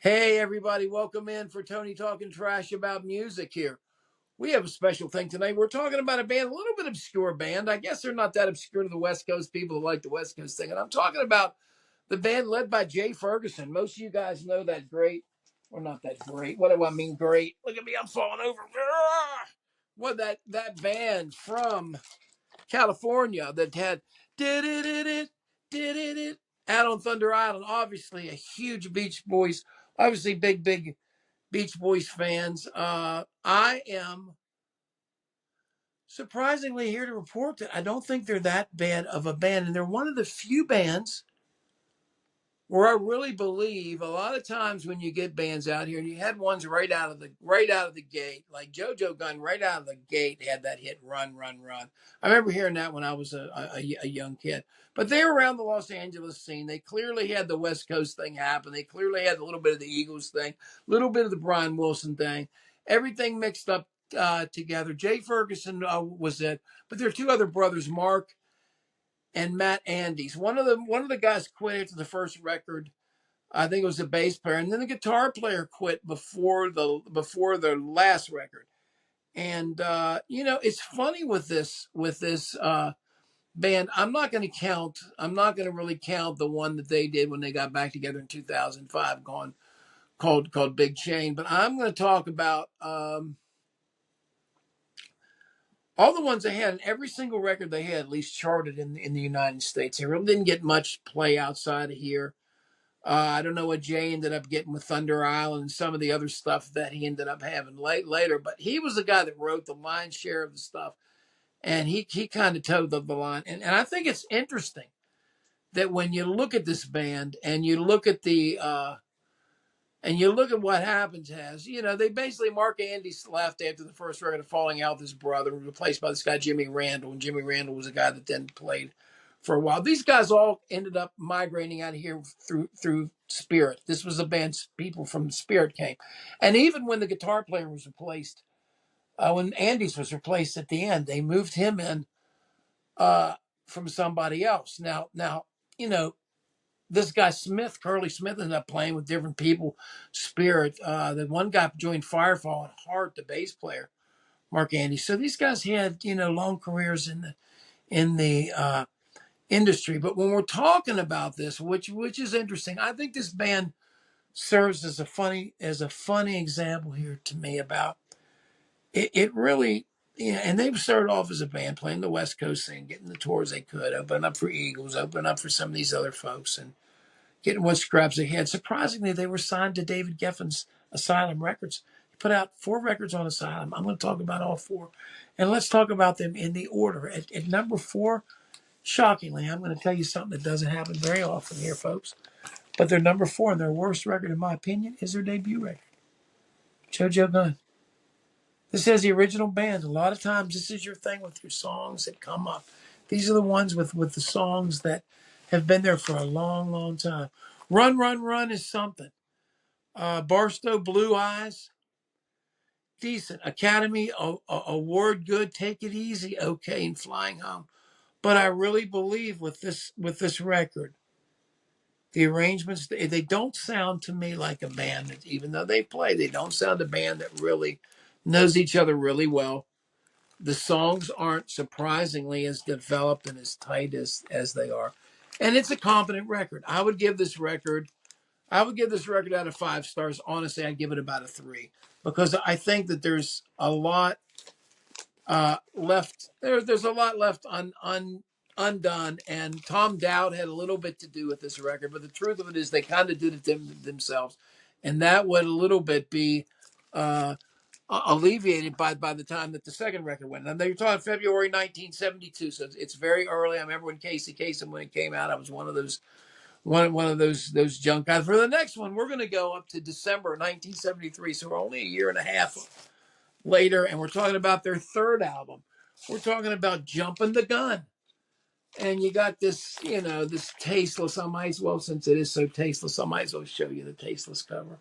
Hey, everybody, welcome in for Tony Talking Trash About Music here. We have a special thing tonight. We're talking about a band, a little bit obscure band. I guess they're not that obscure to the West Coast people who like the West Coast thing. And I'm talking about the band led by Jay Ferguson. Most of you guys know that great, or not that great. What do I mean great? Look at me, I'm falling over. What that band from California that had did it out on Thunder Island. Obviously, a huge Beach Boys, obviously big Beach Boys fans. I am surprisingly here to report that I don't think they're that bad of a band, and they're one of the few bands where I really believe a lot of times when you get bands out here, and you had ones right out of the gate, like Jo Jo Gunne right out of the gate had that hit "Run Run Run." I remember hearing that when I was a young kid. But they were around the Los Angeles scene. They clearly had the West Coast thing happen. They clearly had a little bit of the Eagles thing, a little bit of the Brian Wilson thing, everything mixed up together. Jay Ferguson was it, but there are two other brothers, Mark and Matt Andes. One of the guys quit after the first record. I think it was the bass player, and then the guitar player quit before the last record. And it's funny with this band. I'm not going to really count the one that they did when they got back together in 2005, called Big Chain. But I'm going to talk about all the ones they had, and every single record they had at least charted in the United States. They really didn't get much play outside of here. I don't know what Jay ended up getting with Thunder Island and some of the other stuff that he ended up having later, but he was the guy that wrote the lion's share of the stuff, and he kind of towed the line. And I think it's interesting that when you look at this band and you look at what happens they basically Mark Andy left after the first record of Falling Out with his brother, replaced by this guy Jimmy Randall, and Jimmy Randall was a guy that then played for a while. These guys all ended up migrating out of here through Spirit. This was a band people from Spirit came, and even when the guitar player was replaced, when Andy's was replaced at the end, they moved him in from somebody else. Now you know this guy Smith, Curly Smith, ended up playing with different people. Spirit, the one guy joined Firefall, and Hart, the bass player, Mark Andy. So these guys had long careers in the industry. But when we're talking about this, which is interesting, I think this band serves as a funny example here to me about it. It really. Yeah, and they started off as a band playing the West Coast scene, getting the tours they could, opening up for Eagles, opening up for some of these other folks, and getting what scraps they had. Surprisingly, they were signed to David Geffen's Asylum Records. He put out 4 records on Asylum. I'm going to talk about all 4. And let's talk about them in the order. At number 4, shockingly, I'm going to tell you something that doesn't happen very often here, folks. But their number 4 and their worst record, in my opinion, is their debut record, Jo Jo Gunne. This is the original band. A lot of times, this is your thing with your songs that come up. These are the ones with the songs that have been there for a long, long time. Run, Run, Run is something. Barstow, Blue Eyes, decent. Academy Award, good. Take It Easy, okay. And Flying Home. But I really believe with this record, the arrangements, they don't sound to me like a band that, even though they play, they don't sound a band that really knows each other really well. The songs aren't surprisingly as developed and as tight as they are. And it's a competent record. I would give this record out of 5 stars. Honestly, I'd give it about a 3 because I think that there's a lot left. There's a lot left undone, and Tom Dowd had a little bit to do with this record. But the truth of it is, they kind of did it themselves, and that would a little bit be uh, alleviated by the time that the second record went. And they're talking February 1972, so it's very early. I remember when Casey Kasem, when it came out, I was one of those junk guys. For the next one, we're going to go up to December 1973, so we're only a year and a half later, and we're talking about their third album. We're talking about Jumping the Gun. And you got this tasteless. I might as well, since it is so tasteless, I might as well show you the tasteless cover.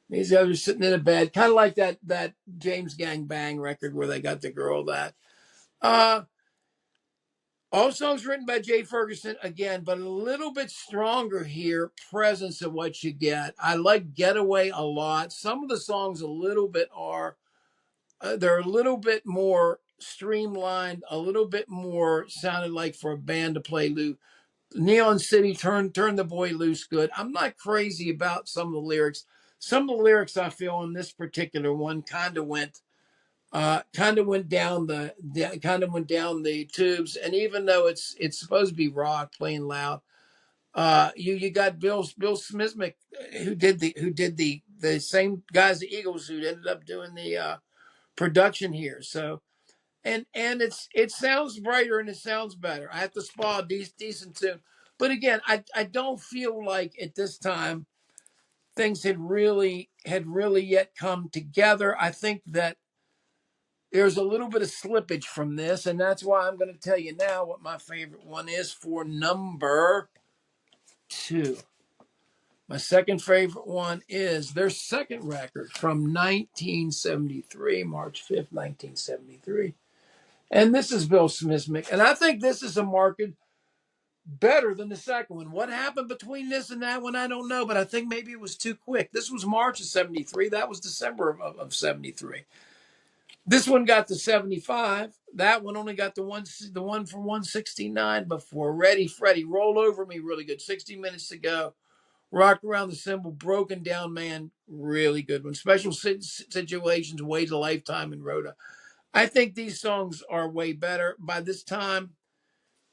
These guys are sitting in a bed, kind of like that James Gang Bang record where they got the girl that. Uh, All songs written by Jay Ferguson again, but a little bit stronger here. Presence of what you get. I like Getaway a lot. Some of the songs a little bit are they're a little bit more streamlined, a little bit more sounded like for a band to play loose. Neon City, turn the boy loose. Good. I'm not crazy about some of the lyrics. Some of the lyrics I feel on this particular one kind of went down the tubes. And even though it's supposed to be rock, playing loud, you got Bill Smithmick who did the same guys the Eagles who ended up doing the production here. So and it sounds brighter and it sounds better. I have to spot a decent tune, but again, I don't feel like at this time things had really yet come together. I think that there's a little bit of slippage from this, and that's why I'm going to tell you now what my favorite one is for number 2. My second favorite one is their second record from 1973, March 5th, 1973. And this is Bill Smithmick. And I think this is a market better than the second one. What happened between this and that one, I don't know, but I think maybe it was too quick. This was March of 73. That was December of 73. This one got to 75. That one only got the one from 169 before. Ready, Freddie, Roll Over Me, really good. 60 minutes to go. Rock Around the Symbol, Broken Down Man, really good one. Special Situations, Wait a Lifetime, and Rhoda. I think these songs are way better. By this time,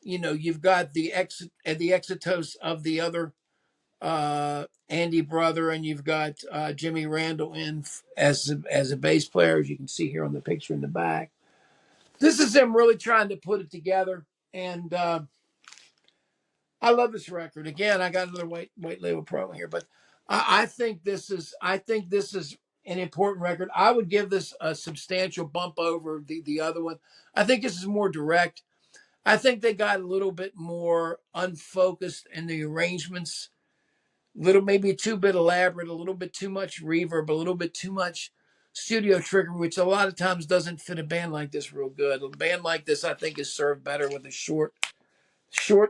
you've got the exitose of the other Andy brother, and you've got Jimmy Randall in as a bass player, as you can see here on the picture in the back. This is them really trying to put it together, and I love this record. Again, I got another white label promo here, but I think this is an important record. I would give this a substantial bump over the other one. I think this is more direct. I think they got a little bit more unfocused in the arrangements, maybe too bit elaborate, a little bit too much reverb, a little bit too much studio trigger, which a lot of times doesn't fit a band like this real good. A band like this, I think, is served better with a short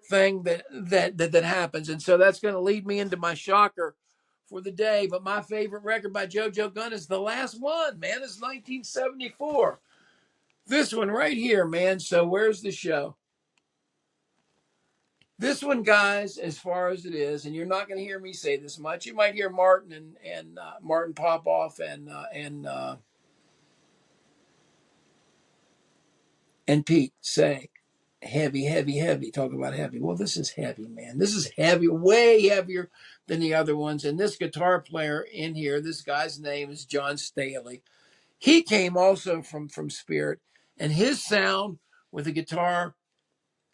thing that happens. And so that's going to lead me into my shocker for the day. But my favorite record by Jo Jo Gunne is the last one, man. It's 1974. This one right here, man. So where's the show? This one, guys, as far as it is, and you're not going to hear me say this much. You might hear Martin and Martin Popoff and Pete say heavy, heavy, heavy. Talk about heavy. Well, this is heavy, man. This is heavy, way heavier than the other ones. And this guitar player in here, this guy's name is John Staley. He came also from Spirit, and his sound with the guitar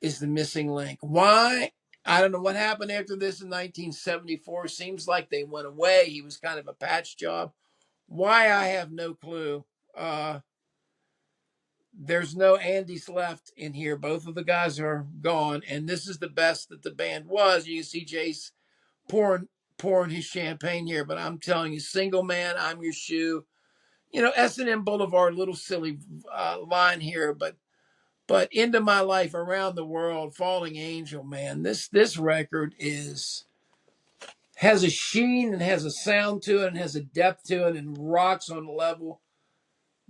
is the missing link. Why? I don't know what happened after this in 1974. Seems like they went away. He was kind of a patch job. Why? I have no clue. There's no Andys left in here. Both of the guys are gone, and this is the best that the band was. You can see Jace pouring his champagne here, but I'm telling you, Single Man, I'm Your Shoe. S&M Boulevard, little silly line here, but Into My Life, Around the World, Falling Angel, man. This record has a sheen and has a sound to it and has a depth to it and rocks on a level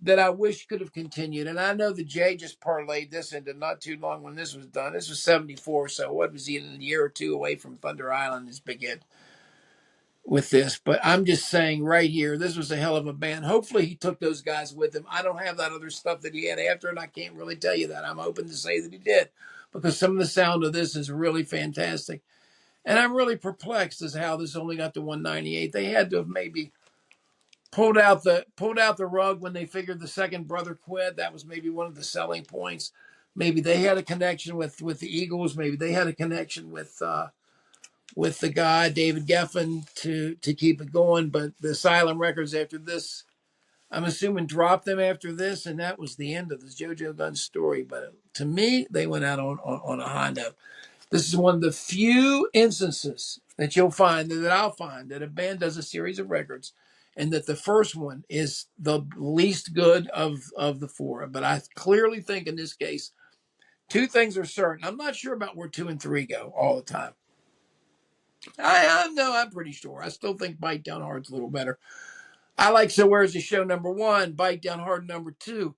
that I wish could have continued. And I know that Jay just parlayed this into not too long when this was done. This was 74, so what was he, a year or two away from Thunder Island, his big hit with this. But I'm just saying right here, this was a hell of a band. Hopefully he took those guys with him. I don't have that other stuff that he had after, and I can't really tell you that. I'm hoping to say that he did, because some of the sound of this is really fantastic. And I'm really perplexed as how this only got to 198. They had to have maybe pulled out the rug when they figured the second brother quit. That was maybe one of the selling points. Maybe they had a connection with the Eagles. Maybe they had a connection with the guy David Geffen to keep it going. But the Asylum records after this, I'm assuming, dropped them after this, and that was the end of this Jo Jo Gunne story. But to me, they went out on a high note. This is one of the few instances that I'll find that a band does a series of records, and that the first one is the least good of the four. But I clearly think in this case Two things are certain. I'm not sure about where 2 and 3 go all the time. I know I'm pretty sure. I still think Bite Down Hard's a little better. I like So Where's the Show number 1, Bite Down Hard number 2,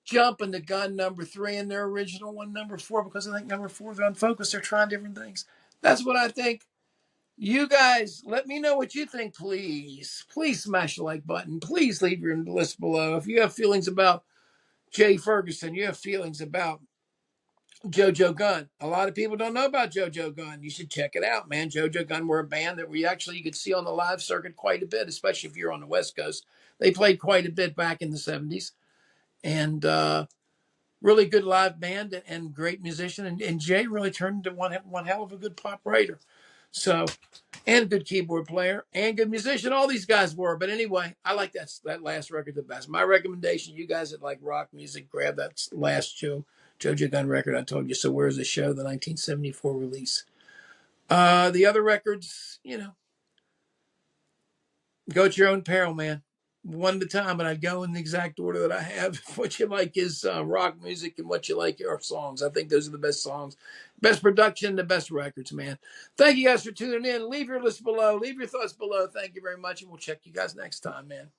Jumping the Gun number 3, and their original one number 4, because I think number 4 is unfocused. They're trying different things. That's what I think. You guys, let me know what you think, please. Please smash the like button. Please leave your list below. If you have feelings about Jay Ferguson, you have feelings about Jo Jo Gunne. A lot of people don't know about Jo Jo Gunne. You should check it out, man. Jo Jo Gunne were a band that you could see on the live circuit quite a bit, especially if you're on the West Coast. They played quite a bit back in the 70s. And really good live band and great musician. And Jay really turned into one hell of a good pop writer. So, and a good keyboard player and good musician. All these guys were. But anyway, I like that last record the best. My recommendation, you guys that like rock music, grab that last Jo Jo Gunne record I told you. So Where's the Show, the 1974 release. The other records, go at your own peril, man. One at a time, and I'd go in the exact order that I have. What you like is rock music, and what you like are songs. I think those are the best songs, best production, the best records, man. Thank you guys for tuning in. Leave your list below. Leave your thoughts below. Thank you very much, and we'll check you guys next time, man.